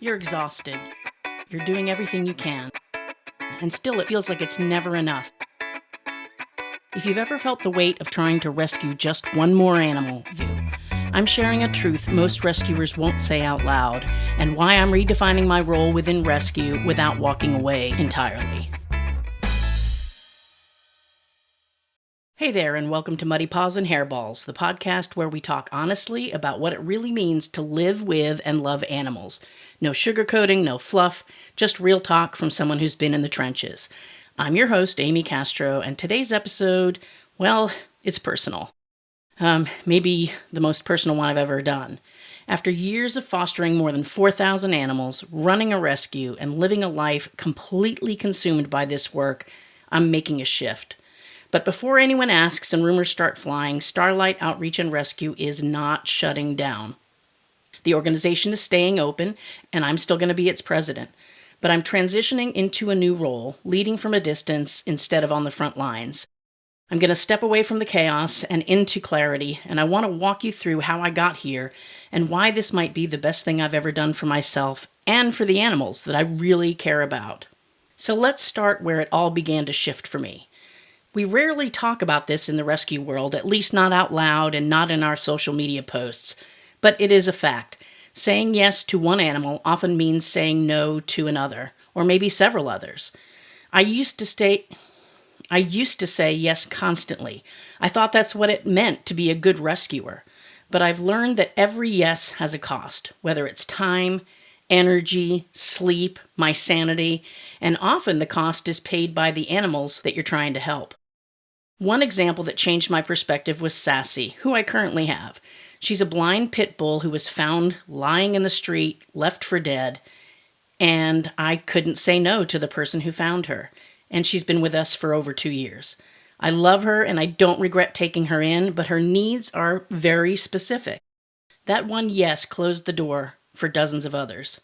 You're exhausted. You're doing everything you can. And still, it feels like it's never enough. If you've ever felt the weight of trying to rescue just one more animal, I'm sharing a truth most rescuers won't say out loud, and why I'm redefining my role within rescue without walking away entirely. Hey there, and welcome to Muddy Paws and Hairballs, the podcast where we talk honestly about what it really means to live with and love animals. No sugarcoating, no fluff, just real talk from someone who's been in the trenches. I'm your host, Amy Castro, and today's episode, well, it's personal. Maybe the most personal one I've ever done. After years of fostering more than 4,000 animals, running a rescue, and living a life completely consumed by this work, I'm making a shift. But before anyone asks and rumors start flying, Starlight Outreach and Rescue is not shutting down. The organization is staying open, and I'm still going to be its president. But I'm transitioning into a new role, leading from a distance instead of on the front lines. I'm going to step away from the chaos and into clarity, and I want to walk you through how I got here and why this might be the best thing I've ever done for myself and for the animals that I really care about. So let's start where it all began to shift for me. We rarely talk about this in the rescue world, at least not out loud and not in our social media posts. But it is a fact. Saying yes to one animal often means saying no to another, or maybe several others. I used to say yes constantly. I thought that's what it meant to be a good rescuer. But I've learned that every yes has a cost, whether it's time, energy, sleep, my sanity, and often the cost is paid by the animals that you're trying to help. One example that changed my perspective was Sassy, who I currently have. She's a blind pit bull who was found lying in the street, left for dead, and I couldn't say no to the person who found her, and she's been with us for over 2 years. I love her and I don't regret taking her in, but her needs are very specific. That one yes closed the door for dozens of others.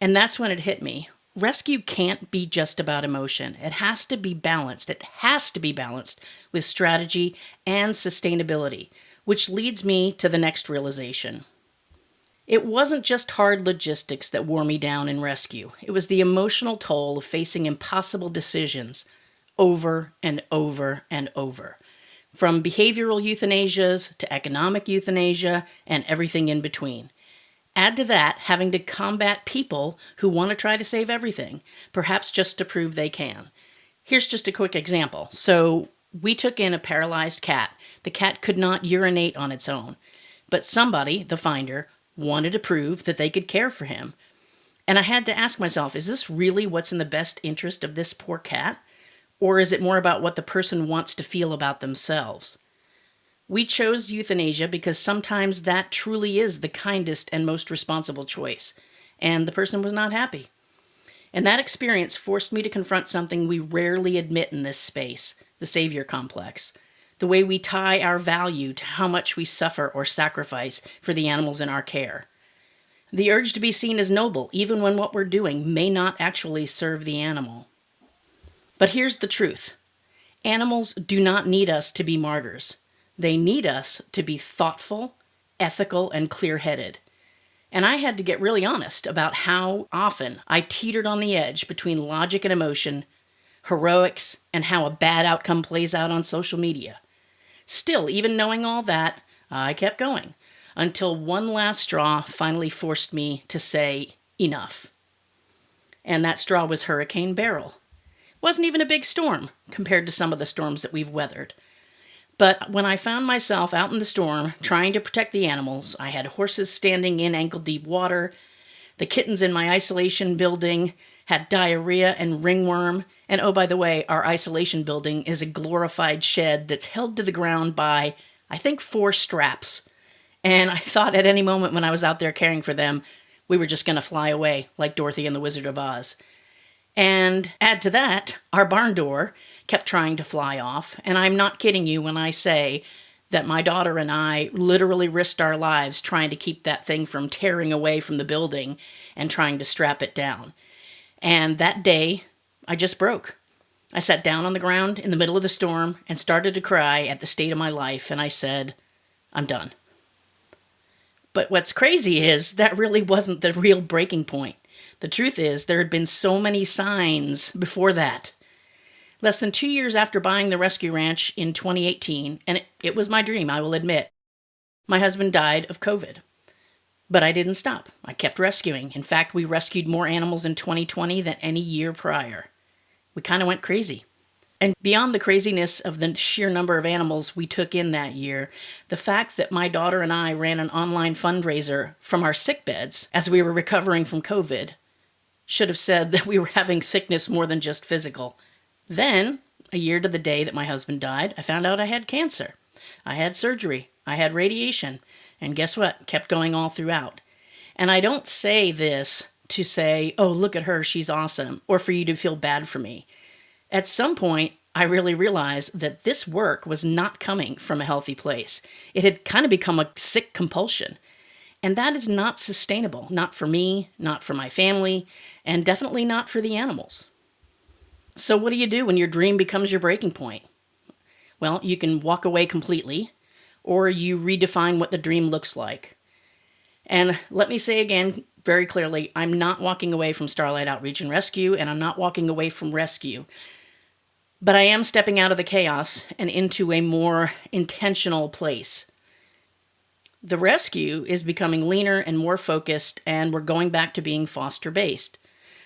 And that's when it hit me. Rescue can't be just about emotion. It has to be balanced. It has to be balanced with strategy and sustainability, which leads me to the next realization. It wasn't just hard logistics that wore me down in rescue. It was the emotional toll of facing impossible decisions over and over and over. From behavioral euthanasias to economic euthanasia and everything in between. Add to that having to combat people who want to try to save everything, perhaps just to prove they can. Here's just a quick example. So we took in a paralyzed cat. The cat could not urinate on its own, but somebody, the finder, wanted to prove that they could care for him. And I had to ask myself, is this really what's in the best interest of this poor cat? Or is it more about what the person wants to feel about themselves? We chose euthanasia because sometimes that truly is the kindest and most responsible choice, and the person was not happy. And that experience forced me to confront something we rarely admit in this space, the savior complex, the way we tie our value to how much we suffer or sacrifice for the animals in our care. The urge to be seen as noble, even when what we're doing may not actually serve the animal. But here's the truth. Animals do not need us to be martyrs. They need us to be thoughtful, ethical, and clear-headed. And I had to get really honest about how often I teetered on the edge between logic and emotion, heroics, and how a bad outcome plays out on social media. Still, even knowing all that, I kept going, until one last straw finally forced me to say, enough. And that straw was Hurricane Beryl. It wasn't even a big storm compared to some of the storms that we've weathered. But when I found myself out in the storm trying to protect the animals, I had horses standing in ankle-deep water, the kittens in my isolation building had diarrhea and ringworm, and oh, by the way, our isolation building is a glorified shed that's held to the ground by, I think, 4 straps. And I thought at any moment when I was out there caring for them, we were just going to fly away like Dorothy and the Wizard of Oz. And add to that, our barn door kept trying to fly off, and I'm not kidding you when I say that my daughter and I literally risked our lives trying to keep that thing from tearing away from the building and trying to strap it down. And that day, I just broke. I sat down on the ground in the middle of the storm and started to cry at the state of my life, and I said, I'm done. But what's crazy is that really wasn't the real breaking point. The truth is, there had been so many signs before that. Less than 2 years after buying the rescue ranch in 2018, and it was my dream, I will admit, my husband died of COVID. But I didn't stop. I kept rescuing. In fact, we rescued more animals in 2020 than any year prior. We kind of went crazy. And beyond the craziness of the sheer number of animals we took in that year, the fact that my daughter and I ran an online fundraiser from our sick beds as we were recovering from COVID should have said that we were having sickness more than just physical. Then, a year to the day that my husband died, I found out I had cancer. I had surgery. I had radiation. And guess what? Kept going all throughout. And I don't say this to say, oh, look at her, she's awesome, or for you to feel bad for me. At some point, I really realized that this work was not coming from a healthy place. It had kind of become a sick compulsion. And that is not sustainable, not for me, not for my family, and definitely not for the animals. So what do you do when your dream becomes your breaking point? Well, you can walk away completely, or you redefine what the dream looks like. And let me say again very clearly, I'm not walking away from Starlight Outreach and Rescue, and I'm not walking away from rescue. But I am stepping out of the chaos and into a more intentional place. The rescue is becoming leaner and more focused, and we're going back to being foster-based.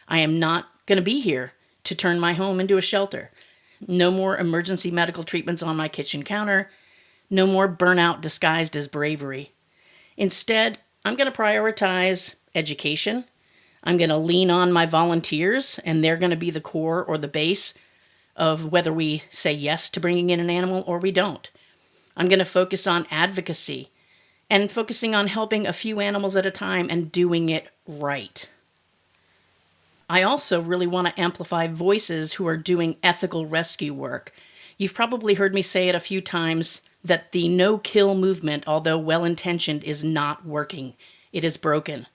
I am not going to be here to turn my home into a shelter. No more emergency medical treatments on my kitchen counter. No more burnout disguised as bravery. Instead, I'm going to prioritize education. I'm going to lean on my volunteers, and they're going to be the core or the base of whether we say yes to bringing in an animal or we don't. I'm going to focus on advocacy and focusing on helping a few animals at a time and doing it right. I also really want to amplify voices who are doing ethical rescue work. You've probably heard me say it a few times that the no-kill movement, although well-intentioned, is not working. It is broken.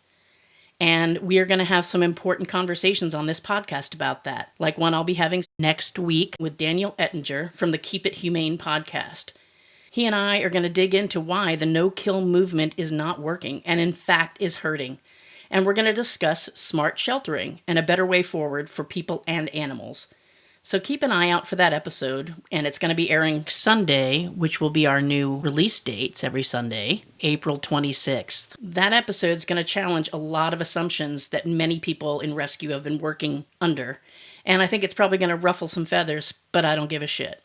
And we are going to have some important conversations on this podcast about that, like one I'll be having next week with Daniel Ettinger from the Keep It Humane podcast. He and I are going to dig into why the no-kill movement is not working and in fact is hurting. And we're going to discuss smart sheltering and a better way forward for people and animals. So keep an eye out for that episode, and it's going to be airing Sunday, which will be our new release dates every Sunday, April 26th. That episode's going to challenge a lot of assumptions that many people in rescue have been working under, and I think it's probably going to ruffle some feathers, but I don't give a shit.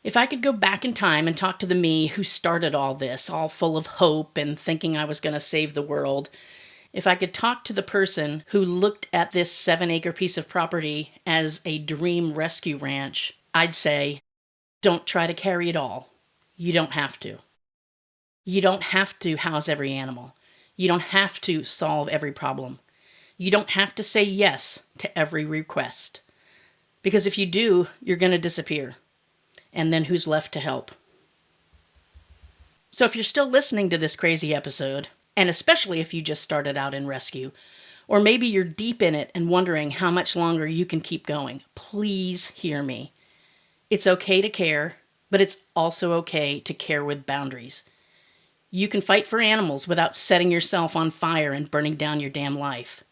If I could go back in time and talk to the me who started all this, all full of hope and thinking I was going to save the world, if I could talk to the person who looked at this 7-acre piece of property as a dream rescue ranch, I'd say, don't try to carry it all. You don't have to. You don't have to house every animal. You don't have to solve every problem. You don't have to say yes to every request. Because if you do, you're going to disappear. And then who's left to help? So if you're still listening to this crazy episode, and especially if you just started out in rescue, or maybe you're deep in it and wondering how much longer you can keep going, please hear me. It's okay to care, but it's also okay to care with boundaries. You can fight for animals without setting yourself on fire and burning down your damn life.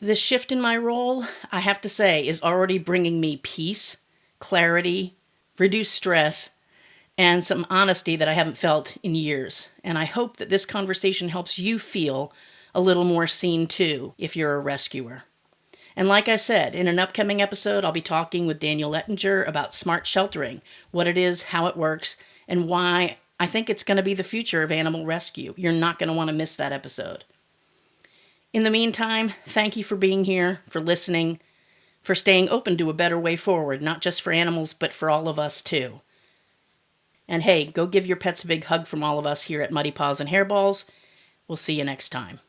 This shift in my role, I have to say, is already bringing me peace, clarity, reduced stress, and some honesty that I haven't felt in years. And I hope that this conversation helps you feel a little more seen too, if you're a rescuer. And like I said, in an upcoming episode, I'll be talking with Daniel Ettinger about smart sheltering, what it is, how it works, and why I think it's going to be the future of animal rescue. You're not going to want to miss that episode. In the meantime, thank you for being here, for listening, for staying open to a better way forward, not just for animals, but for all of us too. And hey, go give your pets a big hug from all of us here at Muddy Paws and Hairballs. We'll see you next time.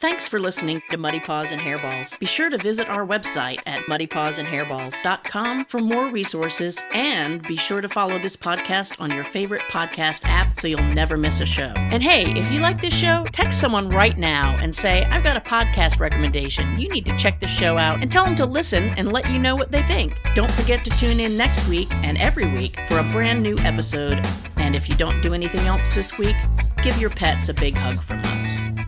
Thanks for listening to Muddy Paws and Hairballs. Be sure to visit our website at muddypawsandhairballs.com for more resources, and be sure to follow this podcast on your favorite podcast app so you'll never miss a show. And hey, if you like this show, text someone right now and say, I've got a podcast recommendation. You need to check the show out, and tell them to listen and let you know what they think. Don't forget to tune in next week and every week for a brand new episode. And if you don't do anything else this week, give your pets a big hug from us.